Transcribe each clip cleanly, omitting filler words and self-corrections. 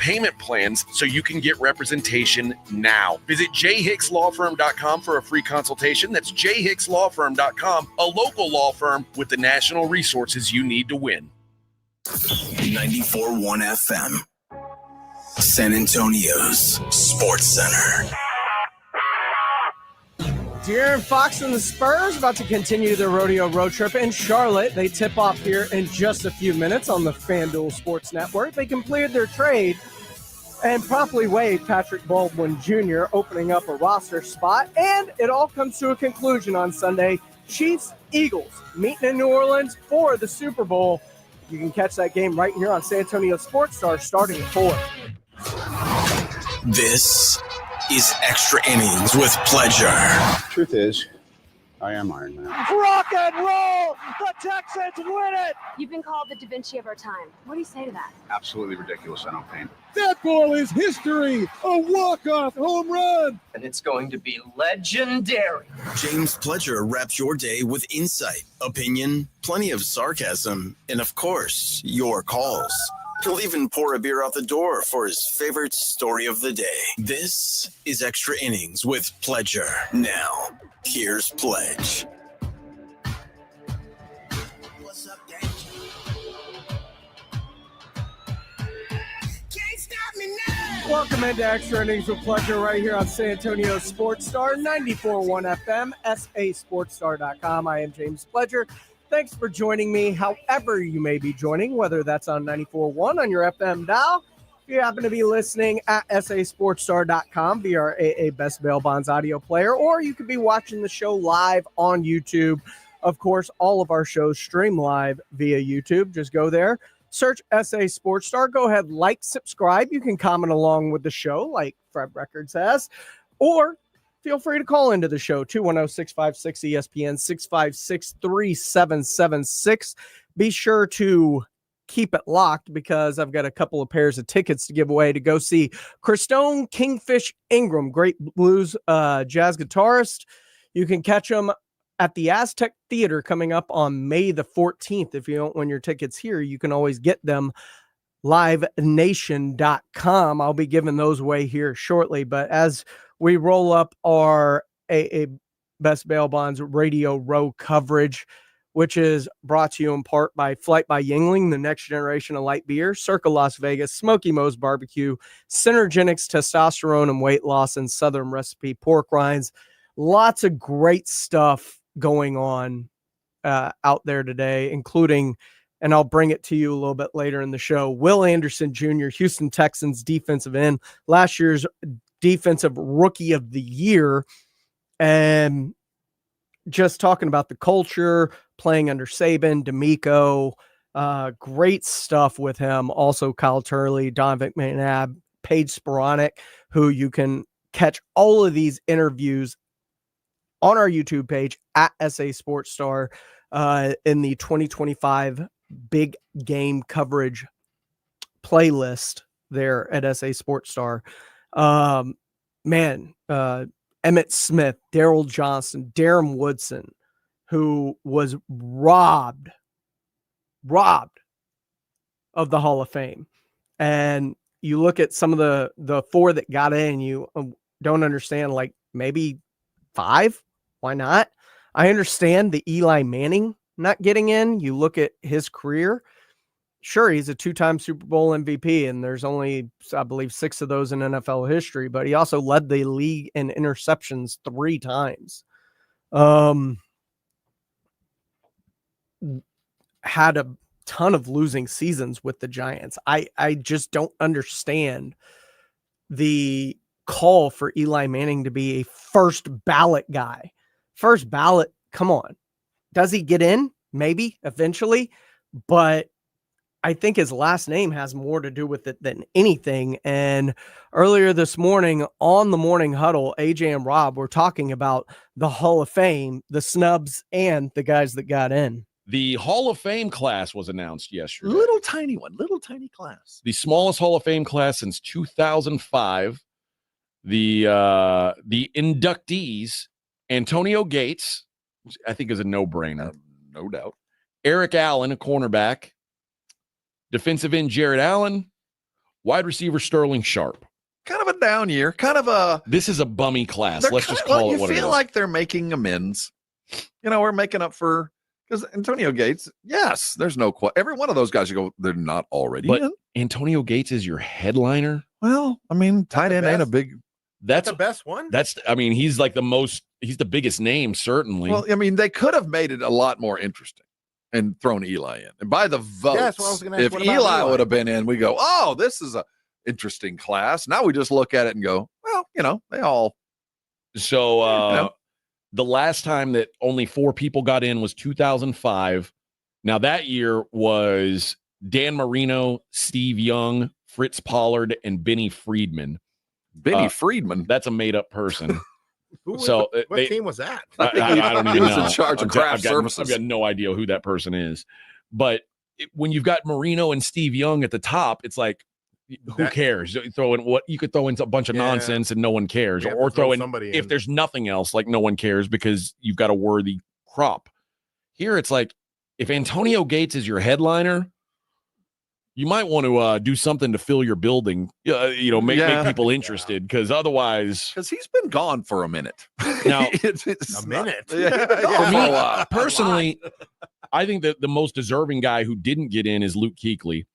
payment plans so you can get representation now. Visit jhickslawfirm.com for a free consultation. That's jhickslawfirm.com, a local law firm with the national resources you need to win. 94.1 FM, San Antonio's Sports Center. De'Aaron Fox and the Spurs about to continue their rodeo road trip in Charlotte. They tip off here in just a few minutes on the FanDuel Sports Network. They completed their trade and promptly waived Patrick Baldwin Jr., opening up a roster spot. And it all comes to a conclusion on Sunday. Chiefs, Eagles meeting in New Orleans for the Super Bowl. You can catch that game right here on San Antonio Sports Star starting at 4. This is Extra Innings with Pleasure. Truth is, I am Iron Man. Rock and roll! The Texans win it! You've been called the Da Vinci of our time. What do you say to that? Absolutely ridiculous. I don't paint. That ball is history. A walk-off home run. And it's going to be legendary. James Pledger wraps your day with insight, opinion, plenty of sarcasm, and of course, your calls. He'll even pour a beer out the door for his favorite story of the day. This is Extra Innings with Pledger. Now, here's Pledge. What's up, gang? Can't stop me now. Welcome into Extra Innings with Pleasure right here on San Antonio Sports Star, 94.1 FM, sasportstar.com. I am James Pledger. Thanks for joining me, however you may be joining, whether that's on 94.1 on your FM dial. If you happen to be listening at sasportstar.com via our AA Best Bail Bonds audio player, or you could be watching the show live on YouTube. Of course, all of our shows stream live via YouTube. Just go there, search SA Sports Star. Go ahead, like, subscribe. You can comment along with the show like Fred Records has, or feel free to call into the show, 210-656-ESPN, 656-3776. Be sure to keep it locked because I've got a couple of pairs of tickets to give away to go see Christone Kingfish Ingram, great blues jazz guitarist. You can catch him at the Aztec Theater coming up on May the 14th. If you don't win your tickets here, you can always get them livenation.com. I'll be giving those away here shortly, but as we roll up our AA Best Bail Bonds Radio Row coverage, which is brought to you in part by Flight by Yingling, the next generation of light beer, Circle Las Vegas, Smoky Moe's Barbecue, Synergenics Testosterone and Weight Loss, and Southern Recipe Pork Rinds. Lots of great stuff going on out there today, including, and I'll bring it to you a little bit later in the show, Will Anderson Jr., Houston Texans defensive end, last year's Defensive Rookie of the Year, and just talking about the culture, playing under Saban, D'Amico, great stuff with him. Also, Kyle Turley, Donovan McNabb, Paige Sporonic, who you can catch all of these interviews on our YouTube page at SA Sports Star in the 2025 Big Game Coverage playlist there at SA Sports Star. Emmett Smith, Daryl Johnson, Darren Woodson, who was robbed of the Hall of Fame. And you look at some of the four that got in, you don't understand, like maybe 5. Why not? I understand the Eli Manning not getting in. You look at his career. Sure, he's a 2-time Super Bowl MVP, and there's only, I believe, 6 of those in NFL history, but he also led the league in interceptions 3 times. Had a ton of losing seasons with the Giants. I just don't understand the call for Eli Manning to be a first ballot guy. First ballot, come on. Does he get in? Maybe, eventually, but I think his last name has more to do with it than anything. And earlier this morning on the Morning Huddle, AJ and Rob were talking about the Hall of Fame, the snubs, and the guys that got in. The Hall of Fame class was announced yesterday. Little tiny class. The smallest Hall of Fame class since 2005. The inductees, Antonio Gates, which I think is a no-brainer, no doubt. Eric Allen, a cornerback. Defensive end Jared Allen, Wide receiver Sterling Sharp. Kind of a down year. This is a bummy class. They're Let's just call it what it is. You feel like they're making amends. We're making up for because Antonio Gates. Yes, there's no question. Every one of those guys, you go, they're not already But in. Antonio Gates is your headliner. Well, I mean, tight end ain't a big. That's the best one. He's like he's the biggest name, certainly. Well, I mean, they could have made it a lot more interesting and thrown Eli in. And by the votes, that's what I was gonna ask. if What about Eli Eli would have been in, we go, oh, this is a interesting class. Now we just look at it and go, well, they all. So the last time that only 4 people got in was 2005. Now that year was Dan Marino, Steve Young, Fritz Pollard, and Benny Friedman. Benny Friedman? That's a made-up person. What team was that? I don't even know. He was in charge of craft services. I've got no idea who that person is. But when you've got Marino and Steve Young at the top, it's like, who cares? You could throw in a bunch of nonsense and no one cares, or throw in if there's nothing else, like no one cares because you've got a worthy crop. Here, it's like if Antonio Gates is your headliner, you might want to do something to fill your building, make people interested, because otherwise, because he's been gone for a minute. Now, a minute. For me, personally, I think that the most deserving guy who didn't get in is Luke Kuechly.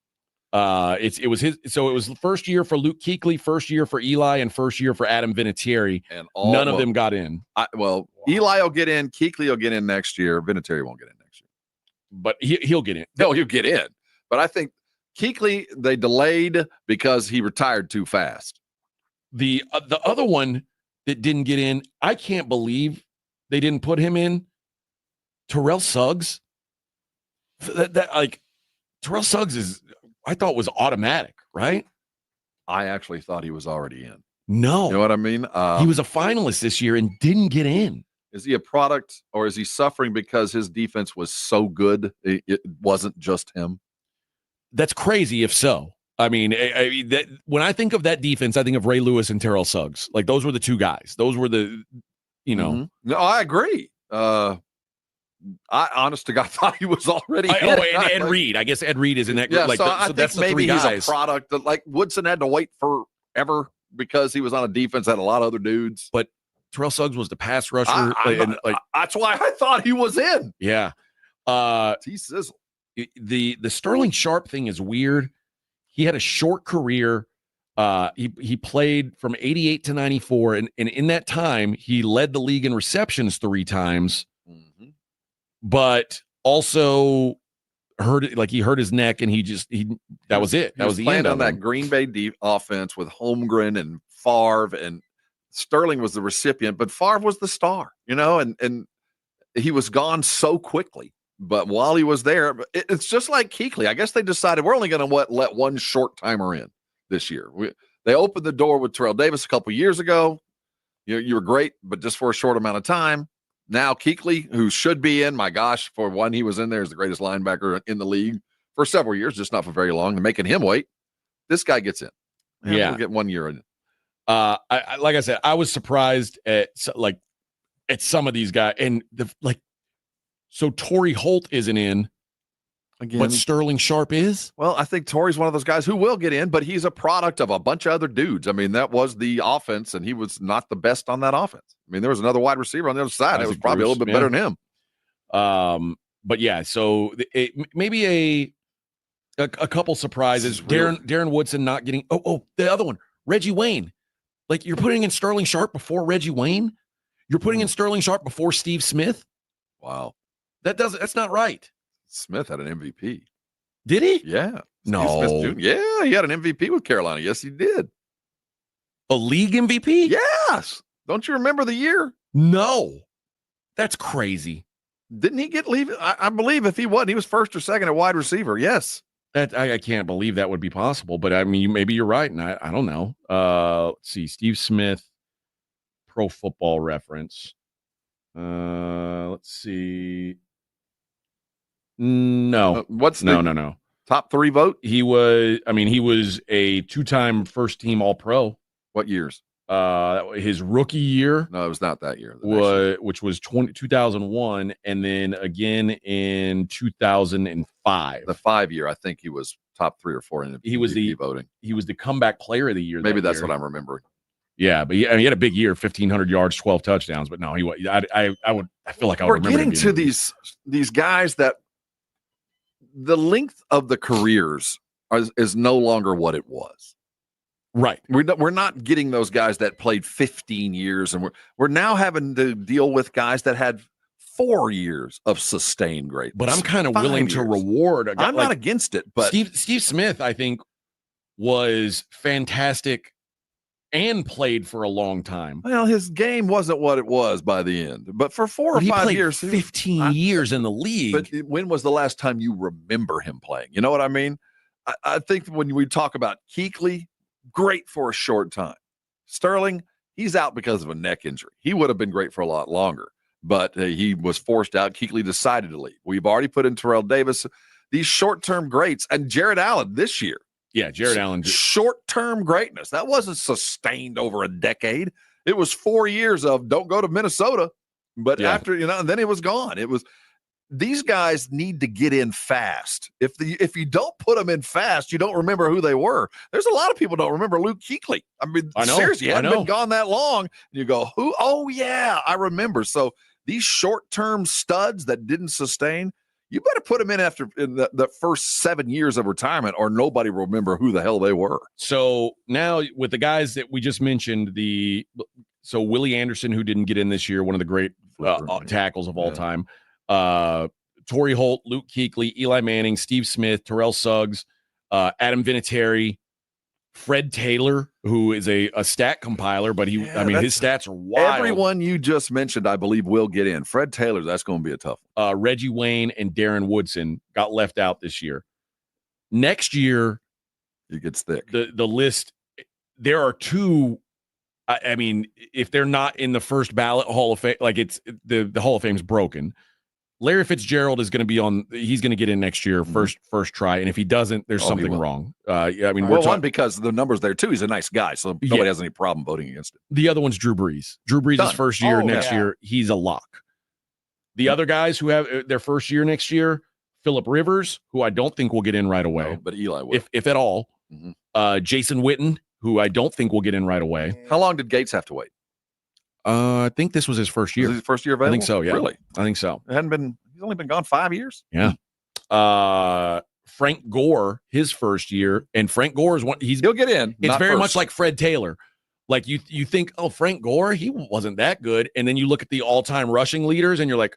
It was the first year for Luke Kuechly, first year for Eli, and first year for Adam Vinatieri, and none of them got in. Eli will get in, Kuechly will get in next year, Vinatieri won't get in next year, but he'll get in. No, he'll get in. But I think Kuechly they delayed because he retired too fast. The other one that didn't get in, I can't believe they didn't put him in. Terrell Suggs. Terrell Suggs I thought was automatic, right? I actually thought he was already in. No. You know what I mean? He was a finalist this year and didn't get in. Is he a product, or is he suffering because his defense was so good it wasn't just him? That's crazy if so. I mean, when I think of that defense, I think of Ray Lewis and Terrell Suggs. Like, those were the two guys. Those were the, No, I agree. I honest to God thought he was already in. Ed Reed. I guess Ed Reed is in that group. Yeah, I think that's maybe the 3 he's guys. a product that, like, Woodson had to wait forever because he was on a defense that had a lot of other dudes. But Terrell Suggs was the pass rusher. That's why I thought he was in. Yeah. T-sizzle. The Sterling Sharp thing is weird. He had a short career. He played from 88 to 94, and in that time, he led the league in receptions 3 times, but also he hurt his neck, and that was it. That was the end on of that him. Green Bay offense with Holmgren and Favre, and Sterling was the recipient, but Favre was the star, and he was gone so quickly. But while he was there, it's just like Kuechly. I guess they decided we're only going to let one short timer in this year. They opened the door with Terrell Davis a couple years ago. You were great, but just for a short amount of time. Now Kuechly, who should be in, my gosh, for one, he was in there as the greatest linebacker in the league for several years, just not for very long. They're making him wait. This guy gets in. Yeah, we'll get 1 year in. Like I said, I was surprised at some of these guys, and So Torrey Holt isn't in, again, but Sterling Sharp is? Well, I think Torrey's one of those guys who will get in, but he's a product of a bunch of other dudes. I mean, that was the offense, and he was not the best on that offense. I mean, there was another wide receiver on the other side that was probably a little bit better than him. But yeah, so maybe a couple surprises. Darren Woodson not getting. The other one, Reggie Wayne. Like, you're putting in Sterling Sharp before Reggie Wayne. You're putting in Sterling Sharp before Steve Smith. Wow. That's not right. Smith had an MVP. Did he? Yeah. No. Smith, yeah, he had an MVP with Carolina. Yes, he did. A league MVP? Yes. Don't you remember the year? No. That's crazy. Didn't he get leave? I believe if he wasn't, he was first or second at wide receiver. Yes. I can't believe that would be possible, but I mean, maybe you're right, and I don't know. Let's see. Steve Smith, Pro Football Reference. Let's see. No. No. Top 3 vote? He was a 2-time first team All-Pro. What years? His rookie year. No, it was not that year. Which was 2001, and then again in 2005. The 5 year, I think he was top 3 or 4 in He was MVP voting. He was the comeback player of the year. Maybe that's what I'm remembering. Yeah, but he had a big year, 1,500 yards, 12 touchdowns. But no, I feel like I would We're remember getting him to being these guys that the length of the careers is no longer what it was. Right. We're not getting those guys that played 15 years, and we're now having to deal with guys that had 4 years of sustained greatness. But I'm kind of willing to reward a guy. I'm not against it, but Steve Smith, I think, was fantastic and played for a long time. Well, his game wasn't what it was by the end, but for 4 or 5 years, 15 years in the league. But when was the last time you remember him playing? You know what I mean? I think when we talk about Kuechly, great for a short time. Sterling, he's out because of a neck injury. He would have been great for a lot longer, but he was forced out. Kuechly decided to leave. We've already put in Terrell Davis, these short-term greats, and Jared Allen this year. Yeah, Jared Allen. Short-term greatness. That wasn't sustained over a decade. It was 4 years of don't go to Minnesota. But after, and then it was gone. It was these guys need to get in fast. If you don't put them in fast, you don't remember who they were. There's a lot of people don't remember Luke Kuechly. I mean, seriously, he hadn't been gone that long. And you go, who? Oh, yeah, I remember. So these short-term studs that didn't sustain, you better put them in after the first 7 years of retirement, or nobody will remember who the hell they were. So now with the guys that we just mentioned, so Willie Anderson, who didn't get in this year, one of the great tackles of all time, Torrey Holt, Luke Kuechly, Eli Manning, Steve Smith, Terrell Suggs, Adam Vinatieri, Fred Taylor, who is a stat compiler, but his stats are wild. Everyone you just mentioned, I believe, will get in. Fred Taylor, that's going to be a tough one. Reggie Wayne and Darren Woodson got left out this year. Next year, it gets thick. The list, there are two. I mean, if they're not in the first ballot Hall of Fame, like it's the Hall of Fame's broken. Larry Fitzgerald is going to be he's going to get in next year, first try. And if he doesn't, there's something wrong. I mean, one, because the numbers there too, he's a nice guy. So nobody has any problem voting against it. The other one's Drew Brees. Drew Brees' first year next year. He's a lock. The other guys who have their first year next year, Phillip Rivers, who I don't think will get in right away. No, but Eli will. If at all. Jason Witten, who I don't think will get in right away. How long did Gates have to wait? I think this was his first year. Was his first year available? I think so, yeah. Really? I think so. He's only been gone 5 years? Yeah. Frank Gore, his first year, and Frank Gore is he'll get in. It's very much like Fred Taylor. Like you think, oh, Frank Gore, he wasn't that good. And then you look at the all-time rushing leaders and you're like,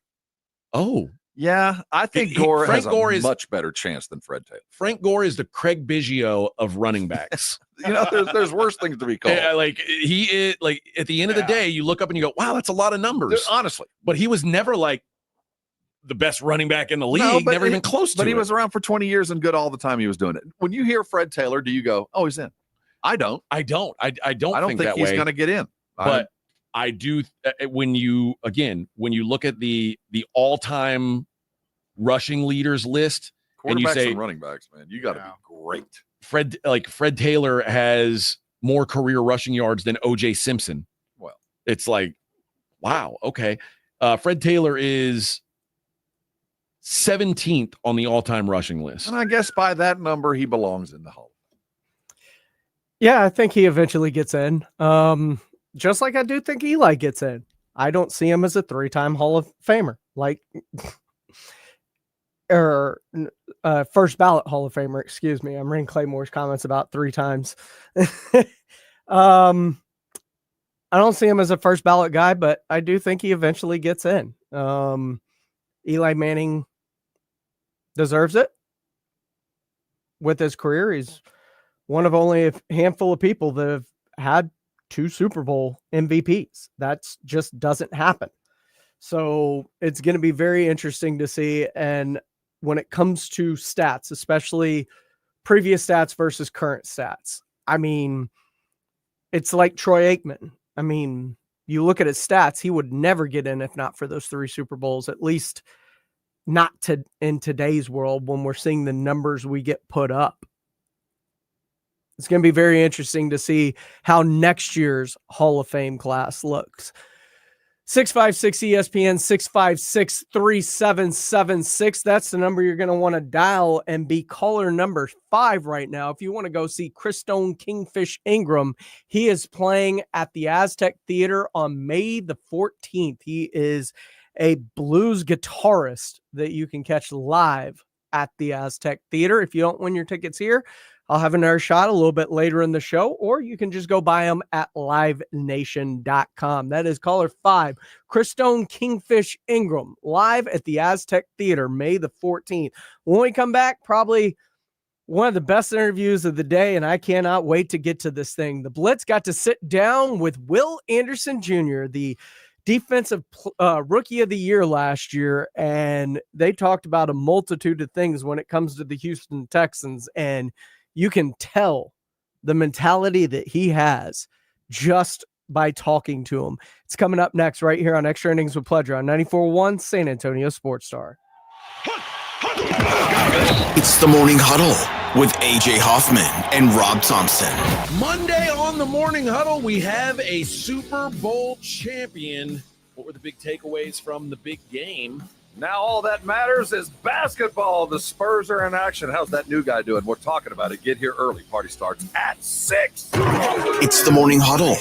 oh. Yeah, I think Gore has a much better chance than Fred Taylor. Frank Gore is the Craig Biggio of running backs. There's worse things to be called. Yeah, like he is, like at the end of the day, you look up and you go, wow, that's a lot of numbers. Honestly. But he was never like the best running back in the league, never even close to it. But he was around for 20 years and good all the time he was doing it. When you hear Fred Taylor, do you go, oh, he's in? I don't. I don't think that he's way. going to get in. But I do. When you look at the all-time rushing leaders list, and you say running backs, man, you got to be great. Fred Taylor has more career rushing yards than O.J. Simpson. Well, it's like, wow, okay. Fred Taylor is 17th on the all-time rushing list, and I guess by that number, he belongs in the Hall. Yeah, I think he eventually gets in. Just like I do think Eli gets in. I don't see him as a 3-time Hall of Famer, or first ballot Hall of Famer. Excuse me. I'm reading Claymore's comments about 3 times. I don't see him as a first ballot guy, but I do think he eventually gets in. Eli Manning deserves it with his career. He's one of only a handful of people that have had 2 Super Bowl MVPs. That just doesn't happen. So it's going to be very interesting to see. And when it comes to stats, especially previous stats versus current stats, I mean, it's like Troy Aikman. I mean, you look at his stats, he would never get in if not for those 3 Super Bowls, at least not in today's world when we're seeing the numbers we get put up. It's going to be very interesting to see how next year's Hall of Fame class looks. 656 ESPN 656-3776. That's the number you're going to want to dial and be caller number 5 right now. If you want to go see Christone Kingfish Ingram, he is playing at the Aztec Theater on May the 14th. He is a blues guitarist that you can catch live at the Aztec Theater. If you don't win your tickets here, I'll have another shot a little bit later in the show, or you can just go buy them at livenation.com. That is caller 5, Christone Kingfish Ingram, live at the Aztec Theater, May the 14th. When we come back, probably one of the best interviews of the day, and I cannot wait to get to this thing. The Blitz got to sit down with Will Anderson Jr., the defensive rookie of the year last year, and they talked about a multitude of things when it comes to the Houston Texans, and you can tell the mentality that he has just by talking to him. It's coming up next right here on Extra Innings with Pleasure on 94.1 San Antonio Sports Star. It's the Morning Huddle with A.J. Hoffman and Rob Thompson. Monday on the Morning Huddle, we have a Super Bowl champion. What were the big takeaways from the big game? Now all that matters is basketball. The Spurs are in action. How's that new guy doing? We're talking about it. Get here early. Party starts at 6. It's the Morning Huddle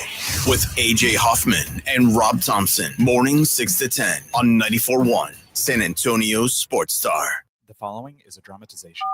with A.J. Hoffman and Rob Thompson. Morning 6 to 10 on 94.1 San Antonio Sports Star. The following is a dramatization.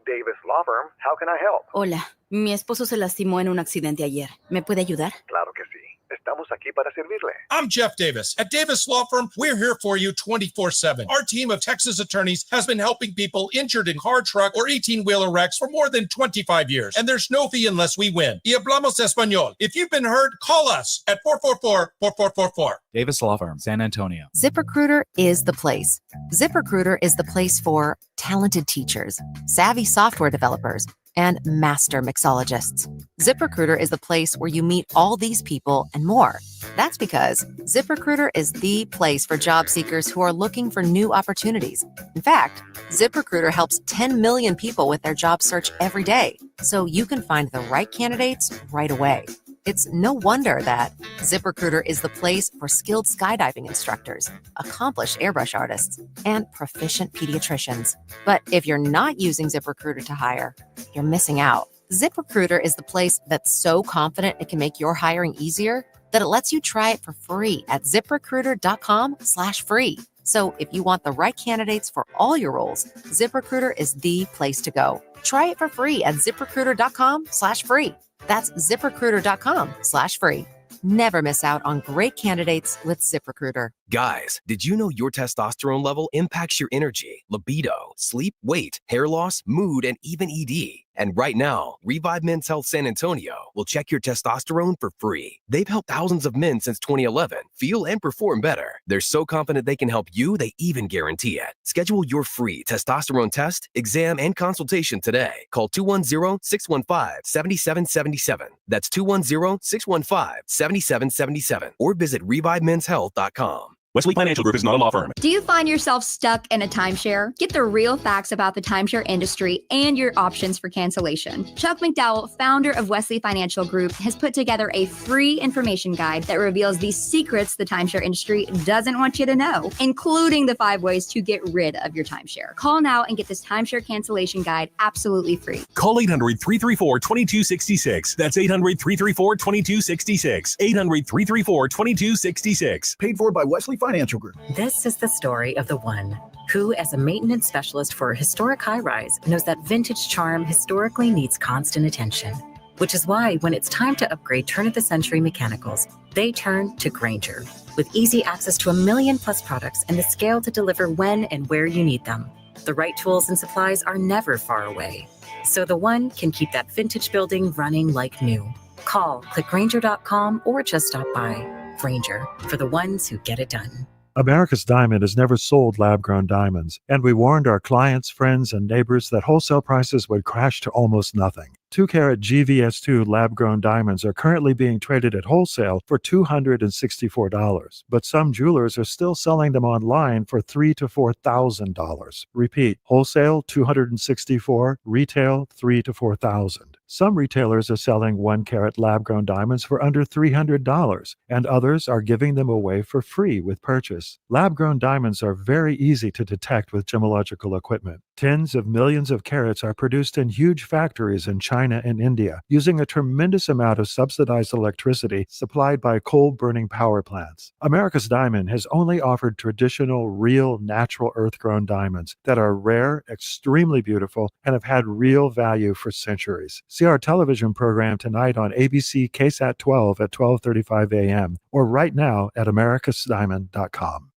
Davis Law Firm, how can I help? Hola, mi esposo se lastimó en un accidente ayer. ¿Me puede ayudar? Claro que sí. Estamos aquí para servirle. I'm Jeff Davis. At Davis Law Firm, we're here for you 24/7. Our team of Texas attorneys has been helping people injured in car, truck, or 18-wheeler wrecks for more than 25 years. And there's no fee unless we win. Y hablamos español. If you've been hurt, call us at 444-4444. Davis Law Firm, San Antonio. ZipRecruiter is the place. ZipRecruiter is the place for talented teachers, savvy software developers, and master mixologists. ZipRecruiter is the place where you meet all these people and more. That's because ZipRecruiter is the place for job seekers who are looking for new opportunities. In fact, ZipRecruiter helps 10 million people with their job search every day, so you can find the right candidates right away. It's no wonder that ZipRecruiter is the place for skilled skydiving instructors, accomplished airbrush artists, and proficient pediatricians. But if you're not using ZipRecruiter to hire, you're missing out. ZipRecruiter is the place that's so confident it can make your hiring easier that it lets you try it for free at ZipRecruiter.com/free. So if you want the right candidates for all your roles, ZipRecruiter is the place to go. Try it for free at ZipRecruiter.com/free. That's ZipRecruiter.com/free. Never miss out on great candidates with ZipRecruiter. Guys, did you know your testosterone level impacts your energy, libido, sleep, weight, hair loss, mood, and even ED? And right now, Revive Men's Health San Antonio will check your testosterone for free. They've helped thousands of men since 2011 feel and perform better. They're so confident they can help you, they even guarantee it. Schedule your free testosterone test, exam, and consultation today. Call 210-615-7777. That's 210-615-7777. Or visit ReviveMen'sHealth.com. Wesley Financial Group is not a law firm. Do you find yourself stuck in a timeshare? Get the real facts about the timeshare industry and your options for cancellation. Chuck McDowell, founder of Wesley Financial Group, has put together a free information guide that reveals the secrets the timeshare industry doesn't want you to know, including the 5 ways to get rid of your timeshare. Call now and get this timeshare cancellation guide absolutely free. Call 800-334-2266. That's 800-334-2266. 800-334-2266. Paid for by Wesley Financial Group. This is the story of the one who, as a maintenance specialist for a historic high-rise, knows that vintage charm historically needs constant attention. Which is why when it's time to upgrade turn-of-the-century mechanicals, they turn to Grainger. With easy access to 1 million-plus products and the scale to deliver when and where you need them, the right tools and supplies are never far away. So the one can keep that vintage building running like new. Call, click Grainger.com, or just stop by. Grainger, for the ones who get it done. America's Diamond has never sold lab-grown diamonds, and we warned our clients, friends, and neighbors that wholesale prices would crash to almost nothing. 2-carat GVS2 lab-grown diamonds are currently being traded at wholesale for $264, but some jewelers are still selling them online for $3,000 to $4,000. Repeat, wholesale $264, retail $3,000 to $4,000. Some retailers are selling 1-carat lab-grown diamonds for under $300, and others are giving them away for free with purchase. Lab-grown diamonds are very easy to detect with gemological equipment. Tens of millions of carats are produced in huge factories in China and India, using a tremendous amount of subsidized electricity supplied by coal-burning power plants. America's Diamond has only offered traditional, real, natural earth-grown diamonds that are rare, extremely beautiful, and have had real value for centuries. See our television program tonight on ABC KSAT 12 at 12:35 a.m. or right now at americasdiamond.com.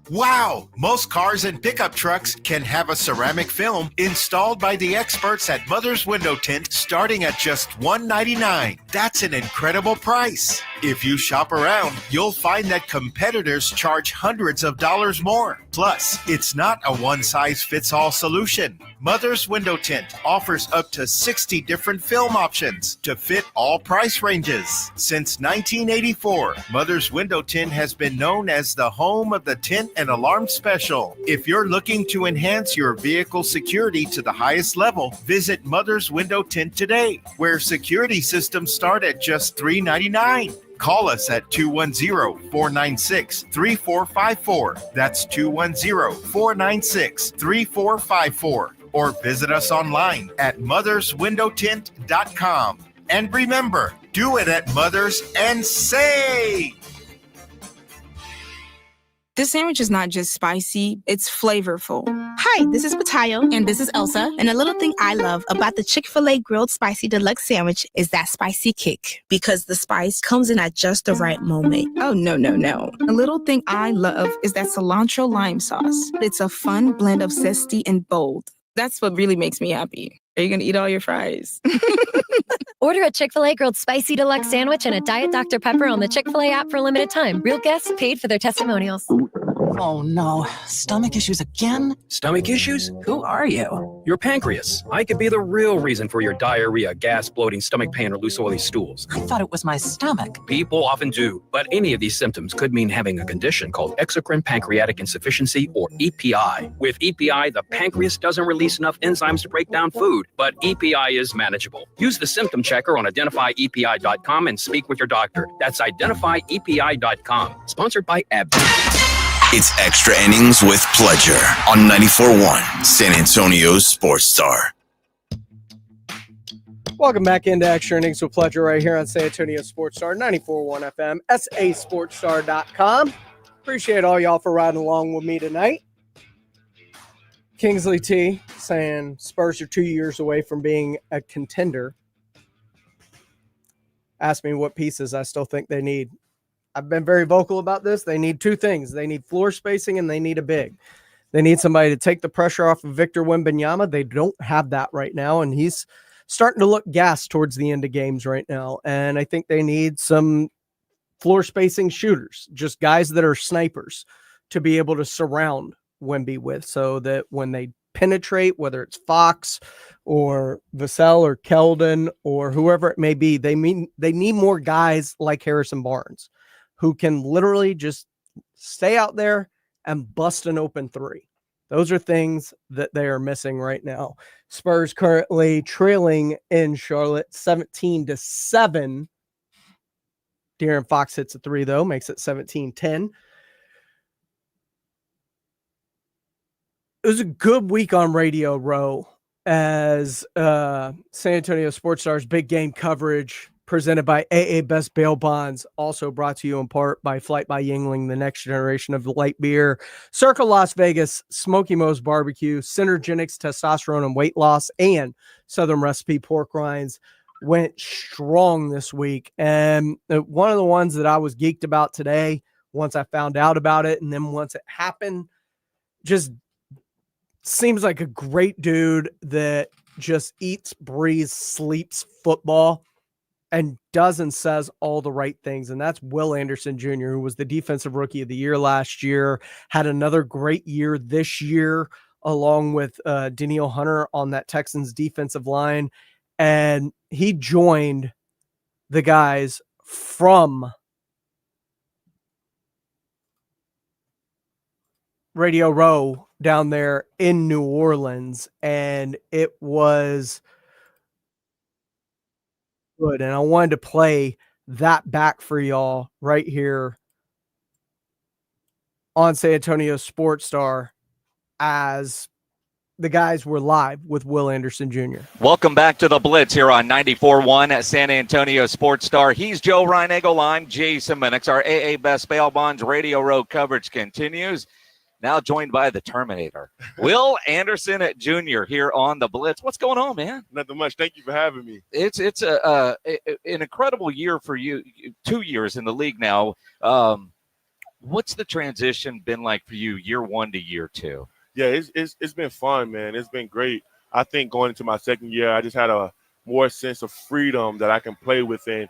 Wow! Most cars and pickup trucks can have a ceramic film installed by the experts at Mother's Window Tint starting at just $199. That's an incredible price. If you shop around, you'll find that competitors charge hundreds of dollars more. Plus, it's not a one-size-fits-all solution. Mother's Window Tint offers up to 60 different film options to fit all price ranges. Since 1984, Mother's Window Tint has been known as the home of the tint and alarm special. If you're looking to enhance your vehicle security to the highest level, visit Mother's Window Tint today, where security systems start at just $399. Call us at 210-496-3454. That's 210-496-3454. Or visit us online at motherswindowtint.com. And remember, do it at Mother's and save! This sandwich is not just spicy, it's flavorful. Hi, this is Patayo. And this is Elsa. And a little thing I love about the Chick-fil-A Grilled Spicy Deluxe Sandwich is that spicy kick. Because the spice comes in at just the right moment. Oh, no. A little thing I love is that cilantro lime sauce. It's a fun blend of zesty and bold. That's what really makes me happy. Are you going to eat all your fries? Order a Chick-fil-A Grilled Spicy Deluxe Sandwich and a Diet Dr. Pepper on the Chick-fil-A app for a limited time. Real guests paid for their testimonials. Oh no, stomach issues again? Stomach issues? Who are you? Your pancreas. I could be the real reason for your diarrhea, gas, bloating, stomach pain, or loose oily stools. I thought it was my stomach. People often do, but any of these symptoms could mean having a condition called exocrine pancreatic insufficiency, or EPI. With EPI, the pancreas doesn't release enough enzymes to break down food, but EPI is manageable. Use the symptom checker on identifyepi.com and speak with your doctor. That's identifyepi.com. Sponsored by AbbVie. It's Extra Innings with Pledger on 94.1 San Antonio's Sports Star. Welcome back into Extra Innings with Pledger right here on San Antonio Sports Star, 94.1 FM, sasportstar.com. Appreciate all y'all for riding along with me tonight. Kingsley T saying Spurs are 2 years away from being a contender. Ask me what pieces I still think they need. I've been very vocal about this. They need two things. They need floor spacing and they need a big. They need somebody to take the pressure off of Victor Wembanyama. They don't have that right now, and he's starting to look gassed towards the end of games right now. And I think they need some floor spacing shooters, just guys that are snipers to be able to surround Wemby with, so that when they penetrate, whether it's Fox or Vassell or Keldon or whoever it may be, they need more guys like Harrison Barnes who can literally just stay out there and bust an open three. Those are things that they are missing right now. Spurs currently trailing in Charlotte 17-7. De'Aaron Fox hits a three, though, makes it 17-10. It was a good week on Radio Row as San Antonio Sports Star's big game coverage presented by AA Best Bail Bonds, also brought to you in part by Flight by Yingling, the next generation of light beer, Circle Las Vegas, Smoky Mo's Barbecue, Synergenics Testosterone and Weight Loss, and Southern Recipe Pork Rinds went strong this week. And one of the ones that I was geeked about today, once I found out about it, and then once it happened, just seems like a great dude that just eats, breathes, sleeps football and does and says all the right things. And that's Will Anderson Jr., who was the Defensive Rookie of the Year last year, had another great year this year, along with Danielle Hunter on that Texans defensive line. And he joined the guys from Radio Row down there in New Orleans. And it was good. And I wanted to play that back for y'all right here on San Antonio Sports Star as the guys were live with Will Anderson Jr. Welcome back to the Blitz here on 94.1 at San Antonio Sports Star. He's Joe Reinagel. I'm Jason Minix. Our AA Best Bail Bonds Radio Row coverage continues. Now joined by the Terminator, Will Anderson Jr. here on the Blitz. What's going on, man? Nothing much. Thank you for having me. It's an incredible year for you. 2 years in the league now. What's the transition been like for you, year one to year two? Yeah, it's been fun, man. It's been great. I think going into my second year, I just had a more sense of freedom that I can play with and,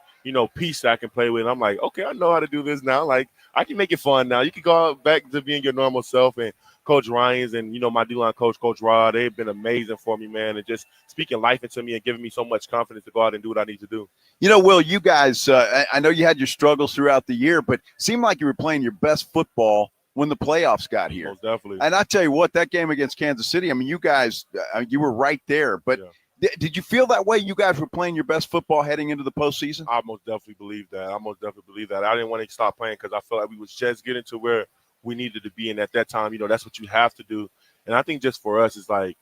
peace that I can play with. And I'm like, okay, I know how to do this now. Like, I can make it fun now. You can go back to being your normal self. And Coach Ryans and, my D-line coach, Coach Rod, they've been amazing for me, man, and just speaking life into me and giving me so much confidence to go out and do what I need to do. Will, you guys, I know you had your struggles throughout the year, but it seemed like you were playing your best football when the playoffs got here. Most definitely. And I tell you what, that game against Kansas City, I mean, you guys, you were right there. But did you feel that way? You guys were playing your best football heading into the postseason? I most definitely believe that. I didn't want to stop playing because I felt like we was just getting to where we needed to be. And at that time, that's what you have to do. And I think just for us, it's like,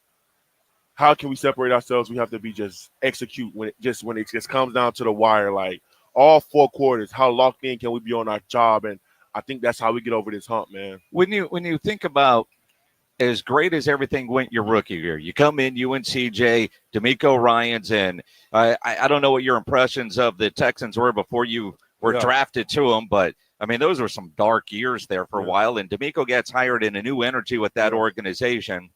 how can we separate ourselves? We have to be just execute when it just comes down to the wire. Like all 4 quarters, how locked in can we be on our job? And I think that's how we get over this hump, man. When you think about as great as everything went your rookie year, you come in, UNCJ, D'Amico Ryans, and I don't know what your impressions of the Texans were before you were drafted to them, but I mean, those were some dark years there for a while, and D'Amico gets hired in a new energy with that organization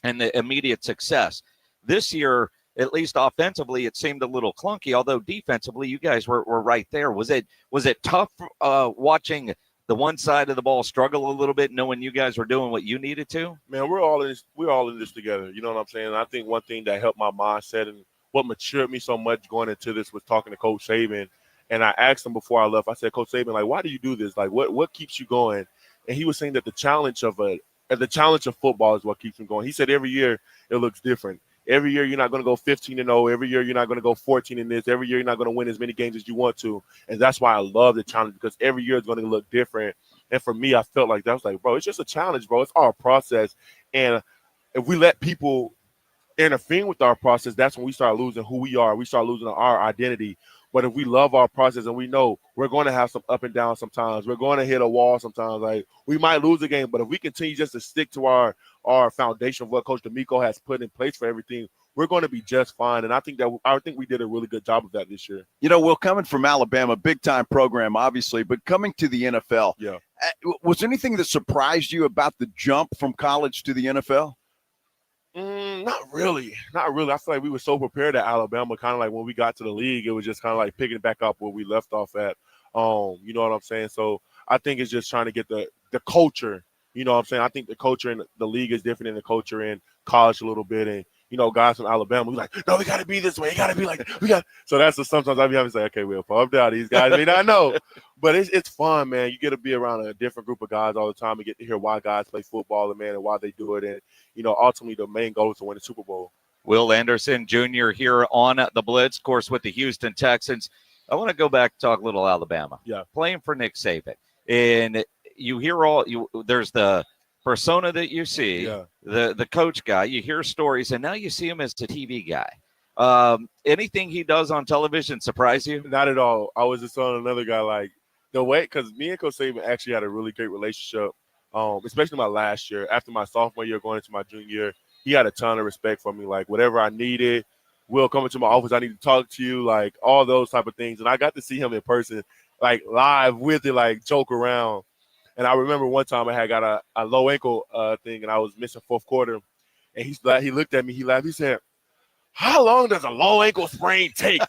and the immediate success. This year, at least offensively, it seemed a little clunky, although defensively, you guys were right there. Was it tough watching the one side of the ball struggle a little bit, knowing you guys were doing what you needed to? Man, we're all in this together. You know what I'm saying? And I think one thing that helped my mindset and what matured me so much going into this was talking to Coach Saban. And I asked him before I left, I said, Coach Saban, like, why do you do this? Like, what keeps you going? And he was saying that the challenge of football is what keeps him going. He said every year it looks different. Every year you're not going to go 15-0. Every year you're not going to go 14 in this. Every year you're not going to win as many games as you want to. And that's why I love the challenge, because every year is going to look different. And for me, I felt like that was like, bro, it's just a challenge, bro. It's our process. And if we let people interfere with our process, that's when we start losing who we are. We start losing our identity. But if we love our process and we know we're going to have some up and down sometimes, we're going to hit a wall sometimes, like we might lose a game, but if we continue just to stick to our foundation of what Coach D'Amico has put in place for everything, we're going to be just fine. And I think we did a really good job of that this year. Will, coming from Alabama, big time program, obviously, but coming to the NFL, was there anything that surprised you about the jump from college to the NFL? Not really. I feel like we were so prepared at Alabama, kind of like when we got to the league, it was just kind of like picking back up where we left off at. You know what I'm saying? So I think it's just trying to get the culture. You know what I'm saying? I think the culture in the league is different than the culture in college a little bit. And, guys from Alabama, we're like, no, we got to be this way. You got to be like that. So that's sometimes I be having to say, okay, we'll pump down. These guys may not know. But it's fun, man. You get to be around a different group of guys all the time and get to hear why guys play football and why they do it. And, ultimately the main goal is to win the Super Bowl. Will Anderson Jr. here on the Blitz, of course, with the Houston Texans. I want to go back and talk a little Alabama. Yeah. Playing for Nick Saban. And you hear there's the persona that you see, the coach guy, you hear stories, and now you see him as the TV guy. Anything he does on television surprise you? Not at all. I was just on another guy, like the way, because me and Coach Saban actually had a really great relationship, especially my last year. After my sophomore year going into my junior year, he had a ton of respect for me. Like whatever I needed, Will, come into my office, I need to talk to you, like all those type of things. And I got to see him in person, like live with it, like joke around. And I remember one time I had got a low ankle thing, and I was missing fourth quarter. And he looked at me, he laughed, he said, how long does a low ankle sprain take?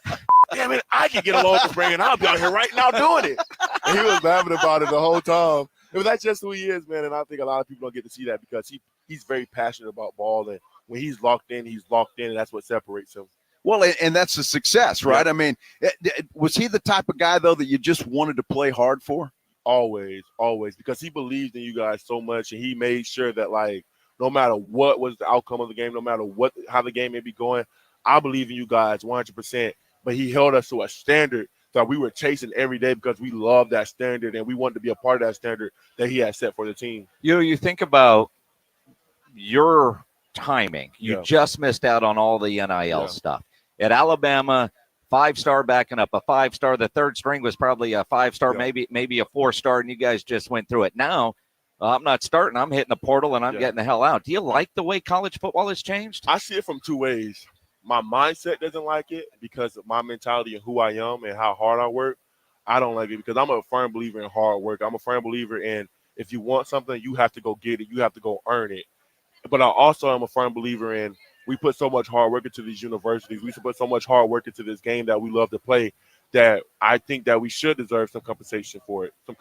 Damn it, I can get a low ankle sprain, and I'll be out here right now doing it. And he was laughing about it the whole time. But that's just who he is, man. And I think a lot of people don't get to see that because he's very passionate about ball. And when he's locked in, and that's what separates him. Well, and that's a success, right? Yeah. I mean, was he the type of guy, though, that you just wanted to play hard for? Always, because he believed in you guys so much, and he made sure that, like, no matter what was the outcome of the game, no matter how the game may be going, I believe in you guys 100%. but he held us to a standard that we were chasing every day because we loved that standard and we wanted to be a part of that standard that he had set for the team. You think about your timing. You just missed out on all the NIL stuff. At Alabama, 5-star backing up a 5-star. The third string was probably a 5-star, maybe a 4-star, and you guys just went through it. Now, I'm not starting. I'm hitting the portal, and I'm getting the hell out. Do you like the way college football has changed? I see it from two ways. My mindset doesn't like it because of my mentality and who I am and how hard I work. I don't like it because I'm a firm believer in hard work. I'm a firm believer in if you want something, you have to go get it. You have to go earn it. But I also am a firm believer in we put so much hard work into these universities. We should put so much hard work into this game that we love to play that I think that we should deserve some compensation for it. Some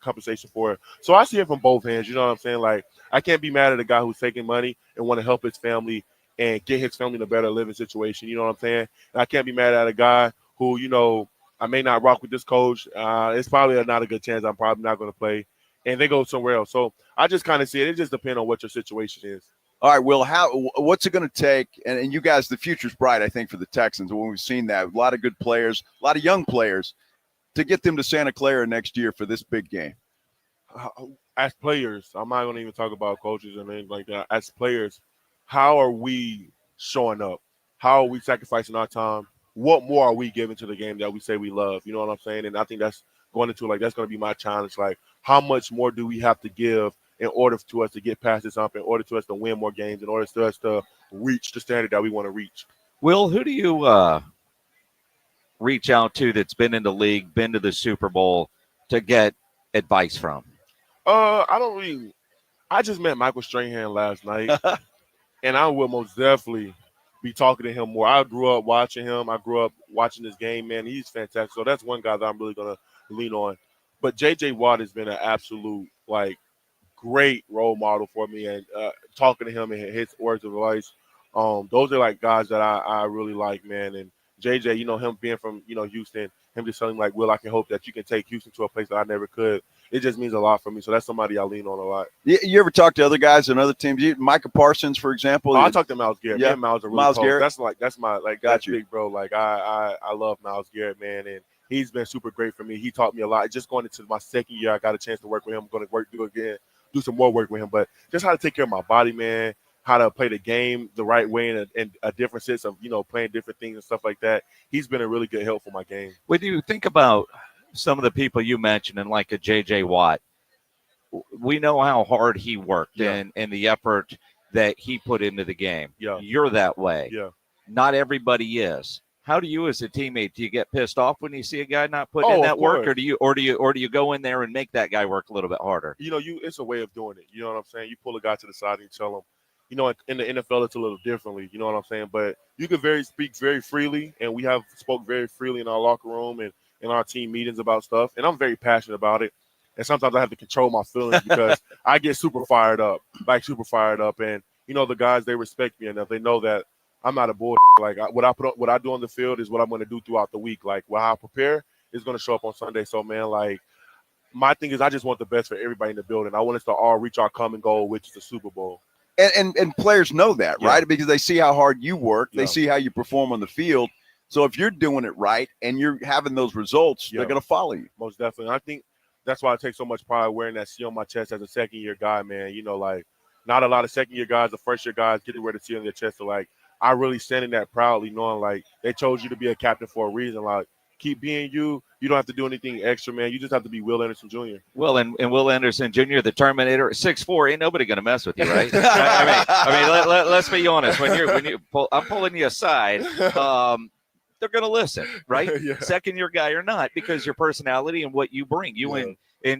compensation for it. So I see it from both hands. You know what I'm saying? Like, I can't be mad at a guy who's taking money and want to help his family and get his family in a better living situation. You know what I'm saying? And I can't be mad at a guy who, you know, I may not rock with this coach. It's probably not a good chance. I'm probably not going to play. And they go somewhere else. So I just kind of see it. It just depends on what your situation is. All right, Will, what's it going to take? And you guys, the future's bright, I think, for the Texans. When we've seen that, a lot of good players, a lot of young players, to get them to Santa Clara next year for this big game. As players, I'm not going to even talk about coaches and anything like that. As players, how are we showing up? How are we sacrificing our time? What more are we giving to the game that we say we love? You know what I'm saying? And I think that's going into, like, that's going to be my challenge. Like, how much more do we have to give in order to us to get past this hump, in order to us to win more games, in order to us to reach the standard that we want to reach? Will, who do you reach out to that's been in the league, been to the Super Bowl to get advice from? I just met Michael Strahan last night, and I will most definitely be talking to him more. I grew up watching him. I grew up watching this game, man. He's fantastic. So that's one guy that I'm really going to lean on. But J.J. Watt has been an absolute, like, great role model for me, and talking to him and his words of advice. Those are, like, guys that I really like, man. And JJ, you know, him being from, you know, Houston, him just telling, like, Will, I can hope that you can take Houston to a place that I never could. It just means a lot for me. So that's somebody I lean on a lot. You ever talk to other guys and other teams? Micah Parsons, for example. I talked to Myles Garrett. Yeah, me and Myles are really Myles close. Garrett. That's my like Got that's you. big bro. Like I love Myles Garrett, man, and he's been super great for me. He taught me a lot. Just going into my second year, I got a chance to work with him. I'm going to do some more work with him, but just how to take care of my body, man. How to play the game the right way and a different sense of, you know, playing different things and stuff like that. He's been a really good help for my game. When you think about some of the people you mentioned and like a J.J. Watt, we know how hard he worked and the effort that he put into the game. Yeah. You're that way. Yeah. Not everybody is. How do you, as a teammate, do you get pissed off when you see a guy not putting in that work, or do you go in there and make that guy work a little bit harder? You know, it's a way of doing it. You know what I'm saying? You pull a guy to the side and you tell him, you know, in the NFL it's a little differently. You know what I'm saying? But you can speak very freely, and we have spoke very freely in our locker room and in our team meetings about stuff. And I'm very passionate about it. And sometimes I have to control my feelings because I get super fired up. And, you know, the guys, they respect me enough. They know that I'm not a bull. Like, what I do on the field is what I'm going to do throughout the week. Like, how I prepare is going to show up on Sunday. So, man, like, my thing is I just want the best for everybody in the building. I want us to all reach our common goal, which is the Super Bowl. And players know that, right? Because they see how hard you work. They see how you perform on the field. So if you're doing it right and you're having those results, they're going to follow you. Most definitely. I think that's why I take so much pride wearing that C on my chest as a second-year guy, man. You know, like, not a lot of second-year guys, the first-year guys get to wear the C on their chest. So, like, I really stand in that proudly, knowing, like, they chose you to be a captain for a reason. Like, keep being you. You don't have to do anything extra, man. You just have to be Will Anderson Jr. Well, and Will Anderson Jr., the Terminator, 6'4", ain't nobody going to mess with you, right? I mean, let's be honest. I'm pulling you aside. They're going to listen, right? Second-year guy or not, because your personality and what you bring. You and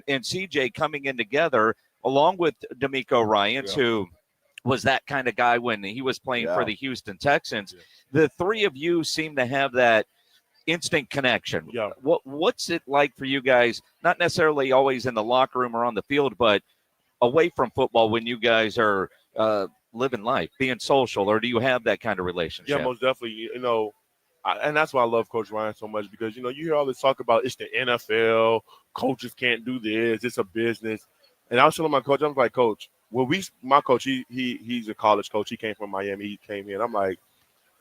CJ coming in together, along with D'Amico Ryans, who was that kind of guy when he was playing for the Houston Texans. The three of you seem to have that instant connection. What's it like for you guys, not necessarily always in the locker room or on the field, but away from football when you guys are living life, being social, or do you have that kind of relationship? Yeah, most definitely. You know, and that's why I love Coach Ryan so much, because, you know, you hear all this talk about it's the NFL, coaches can't do this, it's a business. And I was telling my coach, I was like, Coach, my coach, he's a college coach. He came from Miami. He came here. And I'm like,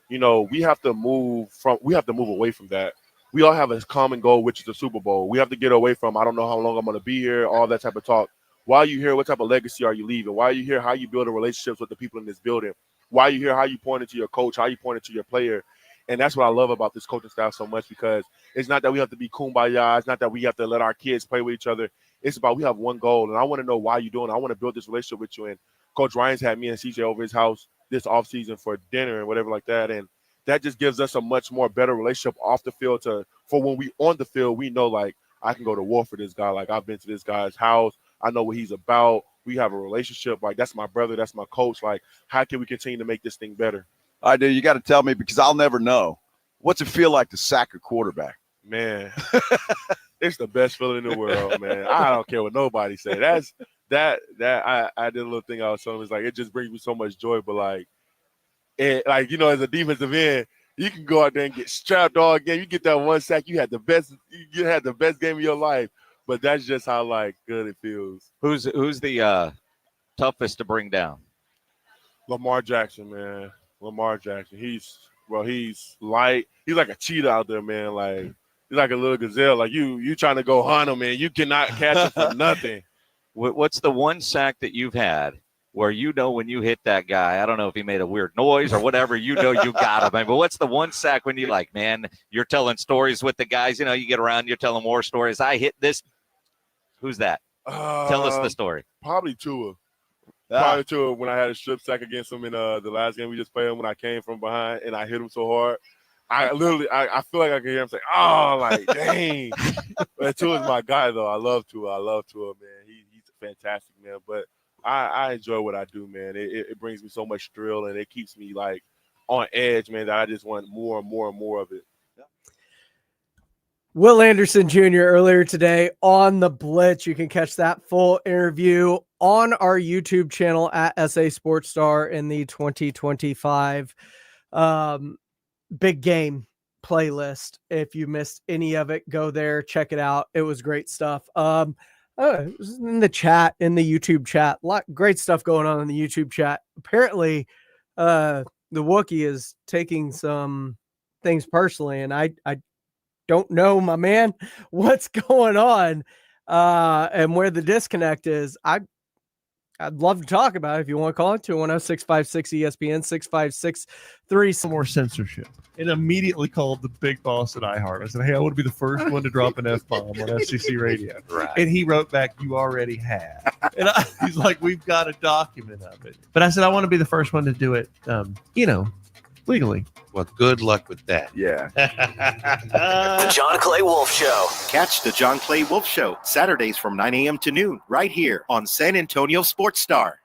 we have to move away from that. We all have a common goal, which is the Super Bowl. We have to get away from, I don't know how long I'm going to be here, all that type of talk. Why are you here? What type of legacy are you leaving? Why are you here? How you build relationships with the people in this building? Why are you here? How you point it to your coach? How you point it to your player? And that's what I love about this coaching staff so much, because it's not that we have to be kumbaya. It's not that we have to let our kids play with each other. It's about we have one goal, and I want to know why you're doing it. I want to build this relationship with you. And Coach Ryan's had me and CJ over his house this offseason for dinner and whatever like that. And that just gives us a much more better relationship off the field for when we on the field, we know, like, I can go to war for this guy. Like, I've been to this guy's house. I know what he's about. We have a relationship. Like, that's my brother. That's my coach. Like, how can we continue to make this thing better? All right, dude, you got to tell me, because I'll never know. What's it feel like to sack a quarterback? Man, it's the best feeling in the world, man. I don't care what nobody say. I did a little thing I was telling him. It's like, it just brings me so much joy. But like as a defensive end, you can go out there and get strapped all game. You get that one sack, you had the best game of your life. But that's just how good it feels. Who's the toughest to bring down? Lamar Jackson, man. Lamar Jackson. He's light. He's like a cheetah out there, man. Like, he's like a little gazelle. Like, you trying to go hunt him, man. You cannot catch him for nothing. What's the one sack that you've had where when you hit that guy, I don't know if he made a weird noise or whatever, you got him. But what's the one sack when you're telling stories with the guys, you get around, you're telling more stories. I hit this. Who's that? Tell us the story. Probably Tua. Probably Tua, when I had a strip sack against him in the last game we just played, when I came from behind and I hit him so hard. I feel like I can hear him say, "Oh, like, dang." But Tua's my guy, though. I love Tua, man. He's fantastic, man. But I enjoy what I do, man. It brings me so much thrill, and it keeps me on edge, man, that I just want more and more and more of it. Will Anderson Jr. earlier today on the Blitz. You can catch that full interview on our YouTube channel at SA Sports Star in the 2025 Big Game playlist. If you missed any of it, go there, check it out. It was great stuff. In the chat, in the YouTube chat, great stuff going on in the YouTube chat. Apparently, the Wookiee is taking some things personally, and I don't know, my man, what's going on and where the disconnect is. I'd love to talk about it if you want to call it. 210-656-ESPN 6563. Some more censorship. And immediately called the big boss at iHeart. I said, hey, I want to be the first one to drop an F-bomb on FCC radio. Right. And he wrote back, you already have. And he's like, we've got a document of it. But I said, I want to be the first one to do it, legally. Well, good luck with that. Yeah. The John Clay Wolf Show. Catch the John Clay Wolf Show Saturdays from 9 a.m. to noon right here on San Antonio Sports Star.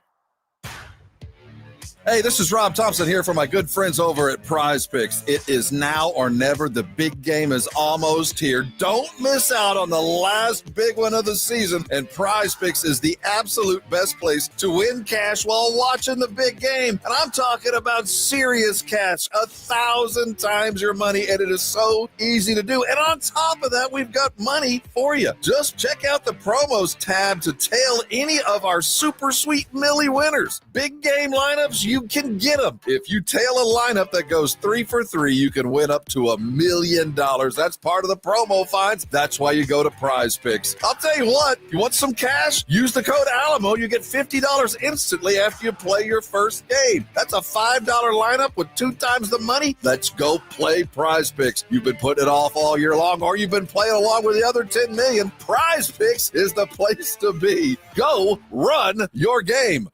Hey, this is Rob Thompson here for my good friends over at Prize Picks. It is now or never. The big game is almost here. Don't miss out on the last big one of the season. And Prize Picks is the absolute best place to win cash while watching the big game. And I'm talking about serious cash, 1,000 times your money. And it is so easy to do. And on top of that, we've got money for you. Just check out the promos tab to tail any of our super sweet Millie winners. Big game lineups, you can get them. If you tail a lineup that goes 3 for 3, you can win up to $1 million. That's part of the promo finds. That's why you go to Prize Picks. I'll tell you what, you want some cash? Use the code Alamo. You get $50 instantly after you play your first game. That's a $5 lineup with 2 times the money. Let's go play Prize Picks. You've been putting it off all year long, or you've been playing along with the other 10 million. Prize Picks is the place to be. Go run your game.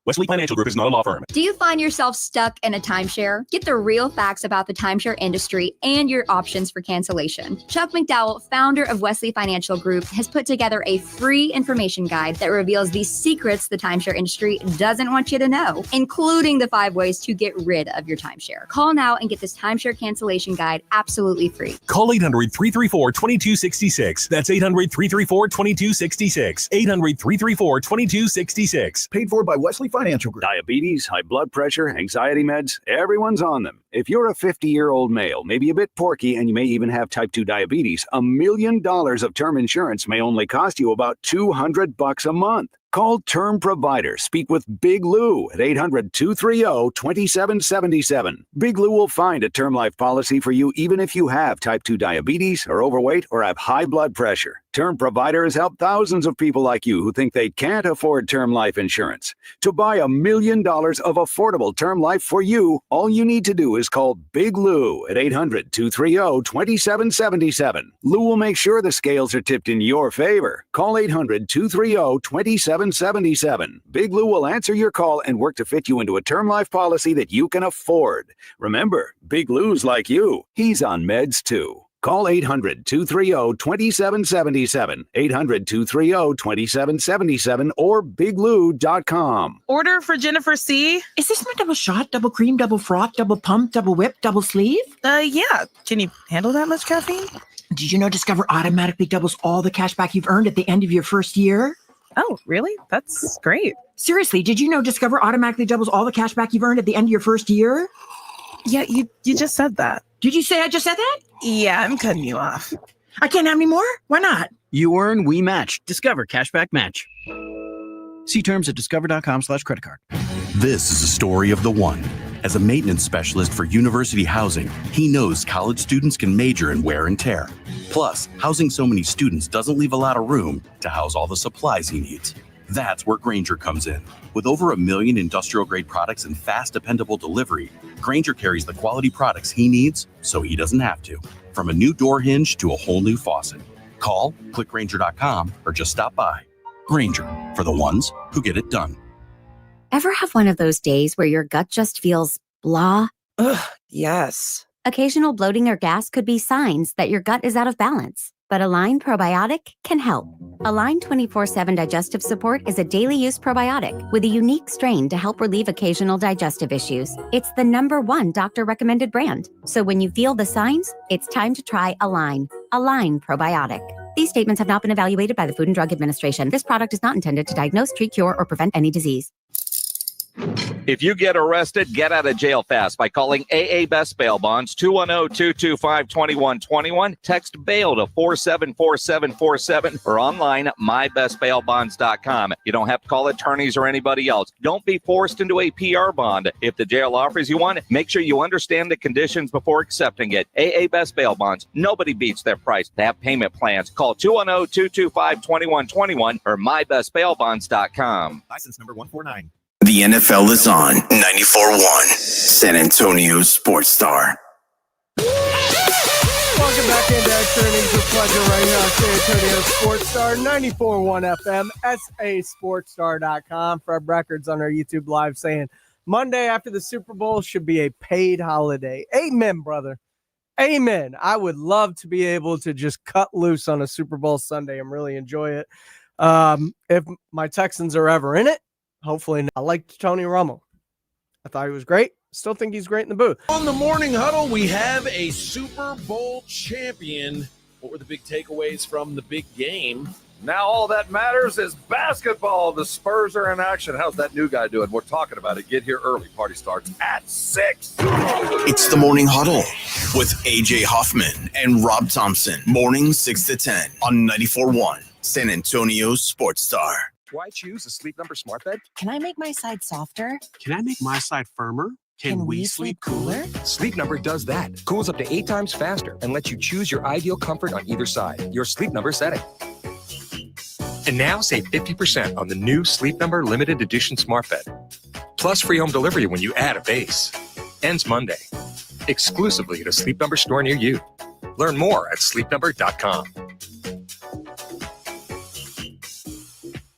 Wesley Financial Group is not a law firm. Do you find yourself stuck in a timeshare? Get the real facts about the timeshare industry and your options for cancellation. Chuck McDowell, founder of Wesley Financial Group, has put together a free information guide that reveals the secrets the timeshare industry doesn't want you to know, including the 5 ways to get rid of your timeshare. Call now and get this timeshare cancellation guide absolutely free. Call 800-334-2266. That's 800-334-2266. 800-334-2266. Paid for by Wesley Financial Group. Diabetes, high blood pressure, anxiety meds, everyone's on them. If you're a 50-year-old male, maybe a bit porky, and you may even have type 2 diabetes, $1 million of term insurance may only cost you about $200 a month. Call Term Provider. Speak with Big Lou at 800-230-2777. Big Lou will find a term life policy for you even if you have type 2 diabetes, are overweight, or have high blood pressure. Term Provider has helped thousands of people like you who think they can't afford term life insurance. To buy $1 million of affordable term life for you, all you need to do is call Big Lou at 800-230-2777. Lou will make sure the scales are tipped in your favor. Call 800-230-2777. Big Lou will answer your call and work to fit you into a term life policy that you can afford. Remember, Big Lou's like you. He's on meds too. Call 800-230-2777, 800-230-2777, or biglou.com. Order for Jennifer C. Is this my double shot, double cream, double froth, double pump, double whip, double sleeve? Yeah. Can you handle that much caffeine? Did you know Discover automatically doubles all the cash back you've earned at the end of your first year? Oh, really? That's great. Seriously, did you know Discover automatically doubles all the cash back you've earned at the end of your first year? Yeah, you just said that. Did you say I just said that? Yeah, I'm cutting you off. I can't have any more? Why not? You earn, we match. Discover Cashback Match. See terms at discover.com/creditcard. This is a story of the one. As a maintenance specialist for university housing, he knows college students can major in wear and tear. Plus, housing so many students doesn't leave a lot of room to house all the supplies he needs. That's where Grainger comes in. With over 1 million industrial-grade products and fast, dependable delivery, Grainger carries the quality products he needs so he doesn't have to. From a new door hinge to a whole new faucet. Call, click Grainger.com, or just stop by. Grainger, for the ones who get it done. Ever have one of those days where your gut just feels blah? Ugh, yes. Occasional bloating or gas could be signs that your gut is out of balance. But Align Probiotic can help. Align 24/7 Digestive Support is a daily use probiotic with a unique strain to help relieve occasional digestive issues. It's the #1 doctor-recommended brand. So when you feel the signs, it's time to try Align. Align Probiotic. These statements have not been evaluated by the Food and Drug Administration. This product is not intended to diagnose, treat, cure, or prevent any disease. If you get arrested, get out of jail fast by calling AA Best Bail Bonds, 210-225-2121. Text bail to 474747 or online mybestbailbonds.com. You don't have to call attorneys or anybody else. Don't be forced into a PR bond. If the jail offers you one, make sure you understand the conditions before accepting it. AA Best Bail Bonds. Nobody beats their price. They have payment plans. Call 210-225-2121 or mybestbailbonds.com. License number 149. The NFL is on 94.1 San Antonio Sports Star. Welcome back into Extra Innings with Pleasure right here on San Antonio Sports Star, 94.1 FM, sasportstar.com. Fred Records on our YouTube Live saying Monday after the Super Bowl should be a paid holiday. Amen, brother. Amen. I would love to be able to just cut loose on a Super Bowl Sunday and really enjoy it. If my Texans are ever in it, hopefully not. I liked Tony Romo. I thought he was great. Still think he's great in the booth. On the Morning Huddle, we have a Super Bowl champion. What were the big takeaways from the big game? Now all that matters is basketball. The Spurs are in action. How's that new guy doing? We're talking about it. Get here early. Party starts at 6. It's the Morning Huddle with AJ Hoffman and Rob Thompson. Morning 6 to 10 on 94.1 San Antonio Sports Star. Do I choose a Sleep Number smart bed? Can I make my side softer? Can I make my side firmer? Can we sleep cooler? Sleep Number does that. Cools up to 8 times faster and lets you choose your ideal comfort on either side. Your Sleep Number setting. And now save 50% on the new Sleep Number limited edition smart bed. Plus free home delivery when you add a base. Ends Monday. Exclusively at a Sleep Number store near you. Learn more at sleepnumber.com.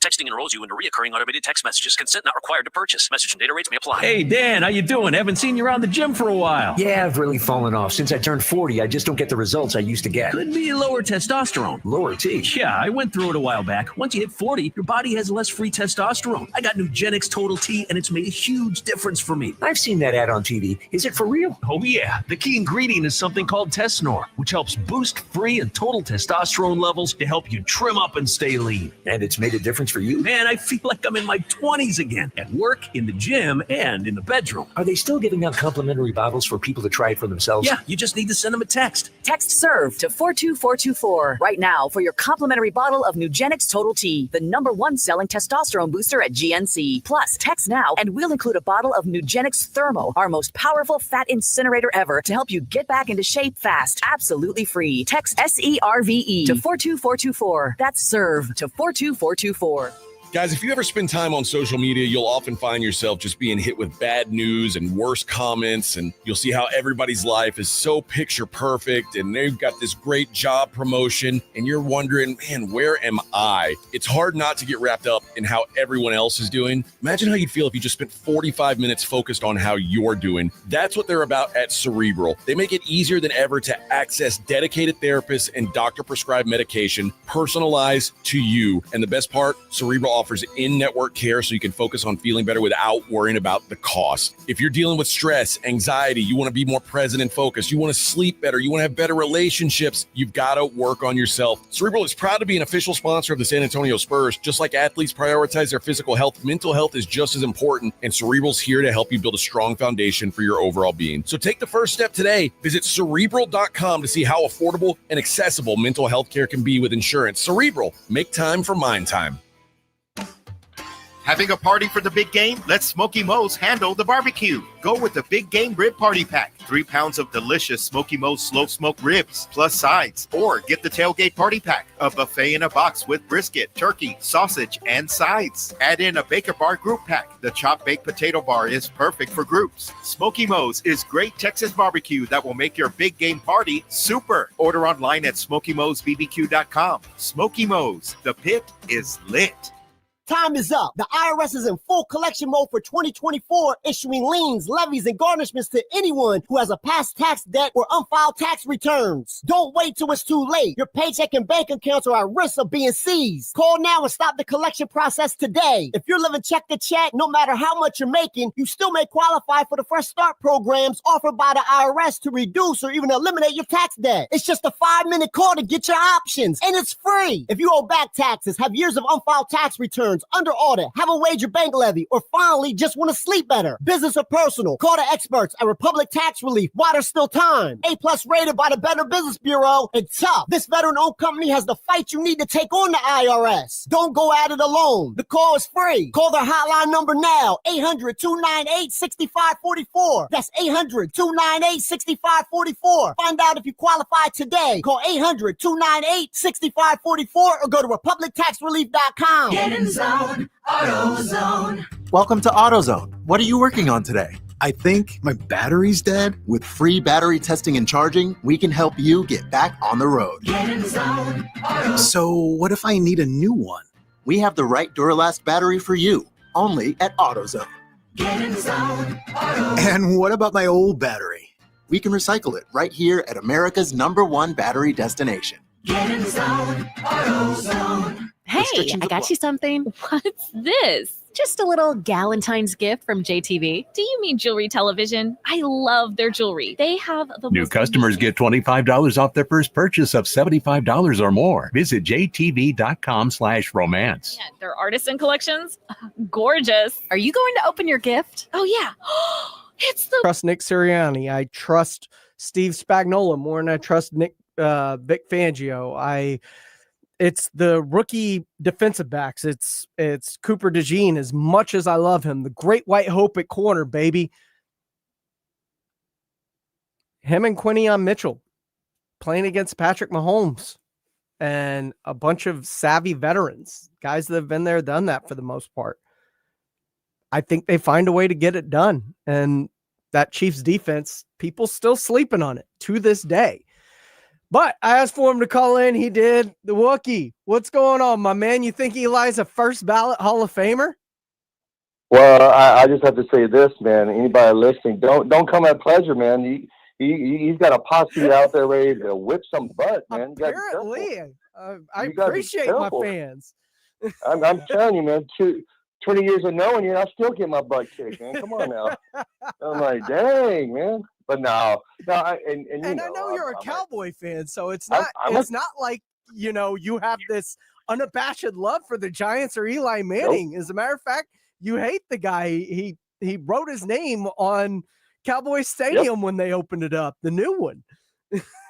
Texting enrolls you into recurring automated text messages. Consent not required to purchase. Message and data rates may apply. Hey, Dan, how you doing? Haven't seen you around the gym for a while. Yeah, I've really fallen off. Since I turned 40, I just don't get the results I used to get. Could be lower testosterone. Lower T? Yeah, I went through it a while back. Once you hit 40, your body has less free testosterone. I got Nugenix Total T, and it's made a huge difference for me. I've seen that ad on TV. Is it for real? Oh, yeah. The key ingredient is something called Tesnor, which helps boost free and total testosterone levels to help you trim up and stay lean. And it's made a difference for you? Man, I feel like I'm in my 20s again, at work, in the gym, and in the bedroom. Are they still giving out complimentary bottles for people to try it for themselves? Yeah, you just need to send them a text. Text SERVE to 42424 right now for your complimentary bottle of Nugenix Total T, the #1 selling testosterone booster at GNC. Plus, text now and we'll include a bottle of Nugenix Thermo, our most powerful fat incinerator ever, to help you get back into shape fast, absolutely free. Text SERVE to 42424. That's SERVE to 42424. Guys, if you ever spend time on social media, you'll often find yourself just being hit with bad news and worse comments, and you'll see how everybody's life is so picture perfect, and they've got this great job promotion, and you're wondering, man, where am I? It's hard not to get wrapped up in how everyone else is doing. Imagine how you'd feel if you just spent 45 minutes focused on how you're doing. That's what they're about at Cerebral. They make it easier than ever to access dedicated therapists and doctor-prescribed medication personalized to you. And the best part, Cerebral offers in-network care so you can focus on feeling better without worrying about the cost. If you're dealing with stress, anxiety, you want to be more present and focused, you want to sleep better, you want to have better relationships, you've got to work on yourself. Cerebral is proud to be an official sponsor of the San Antonio Spurs. Just like athletes prioritize their physical health, mental health is just as important, and Cerebral's here to help you build a strong foundation for your overall being. So take the first step today. Visit Cerebral.com to see how affordable and accessible mental health care can be with insurance. Cerebral, make time for mind time. Having a party for the big game? Let Smoky Mo's handle the barbecue. Go with the Big Game Rib Party Pack. 3 pounds of delicious Smoky Mo's slow smoked ribs plus sides. Or get the Tailgate Party Pack, a buffet in a box with brisket, turkey, sausage, and sides. Add in a Baker Bar Group Pack. The chopped baked potato bar is perfect for groups. Smoky Mo's is great Texas barbecue that will make your big game party super. Order online at SmokyMo'sBBQ.com. Smoky Mo's, the pit is lit. Time is up. The IRS is in full collection mode for 2024, issuing liens, levies, and garnishments to anyone who has a past tax debt or unfiled tax returns. Don't wait till it's too late. Your paycheck and bank accounts are at risk of being seized. Call now and stop the collection process today. If you're living check to check, no matter how much you're making, you still may qualify for the Fresh Start programs offered by the IRS to reduce or even eliminate your tax debt. It's just a 5-minute call to get your options, and it's free. If you owe back taxes, have years of unfiled tax returns, under audit, have a wage or bank levy, or finally just want to sleep better, business or personal, call the experts at Republic Tax Relief while there's still time. A+ rated by the Better Business Bureau, and tough. This veteran-owned company has the fight you need to take on the IRS. Don't go at it alone. The call is free. Call their hotline number now, 800-298-6544. That's 800-298-6544. Find out if you qualify today. Call 800-298-6544 or go to republictaxrelief.com. Get in zone. AutoZone. Welcome to AutoZone. What are you working on today? I think my battery's dead. With free battery testing and charging, we can help you get back on the road. Get in zone. So what if I need a new one? We have the right Duralast battery for you, only at AutoZone. Get in zone. AutoZone. And what about my old battery? We can recycle it right here at America's #1 battery destination. Get in zone. AutoZone. Hey, I got you something. What's this? Just a little Galentine's gift from JTV. Do you mean jewelry television? I love their jewelry. They have the new customers get $25 off their first purchase of $75 or more. Visit jtv.com/romance. Yeah, their artisan collections, gorgeous. Are you going to open your gift? Oh yeah. It's the trust Nick Sirianni. I trust Steve Spagnuolo more than I trust Vic Fangio. It's the rookie defensive backs. It's Cooper DeJean. As much as I love him, the great white hope at corner, baby. Him and Quinion Mitchell playing against Patrick Mahomes and a bunch of savvy veterans, guys that have been there, done that for the most part. I think they find a way to get it done. And that Chiefs defense, people still sleeping on it to this day. But I asked for him to call in. He did. The Wookiee, what's going on, my man? You think Eli's a first ballot Hall of Famer? Well, I just have to say this, man. Anybody listening, don't come at pleasure, man. He's got a posse out there ready to whip some butt, man. Apparently, I appreciate my fans. I'm telling you, man. 20 years of knowing you, I still get my butt kicked, man. Come on now. I'm like, dang, man. But no, and I know you're a Cowboy fan, so it's not. It's not like you have this unabashed love for the Giants or Eli Manning. As a matter of fact, you hate the guy. He wrote his name on Cowboys Stadium when they opened it up, the new one.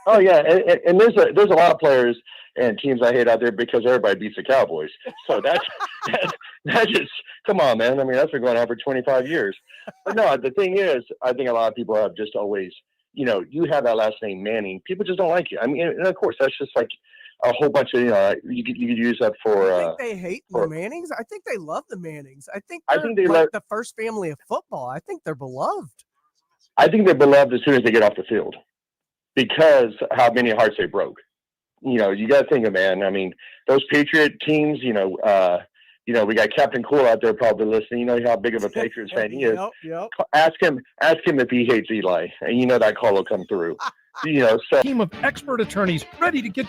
Oh yeah, and there's a lot of players and teams I hate out there because everybody beats the Cowboys. So that's just, come on, man. I mean, that's been going on for 25 years. But no, the thing is, I think a lot of people have just always, you have that last name Manning. People just don't like you. I mean, and of course, that's just like a whole bunch of, you could use that for. I think they hate the Mannings. I think they love the Mannings. I think they're like the first family of football. I think they're beloved. I think they're beloved as soon as they get off the field, because how many hearts they broke. You got to think of, man. I mean, those Patriot teams. We got Captain Cool out there probably listening. You know how big of a Patriots fan he is. Yep. Ask him if he hates Eli, and that call will come through. Team of expert attorneys ready to get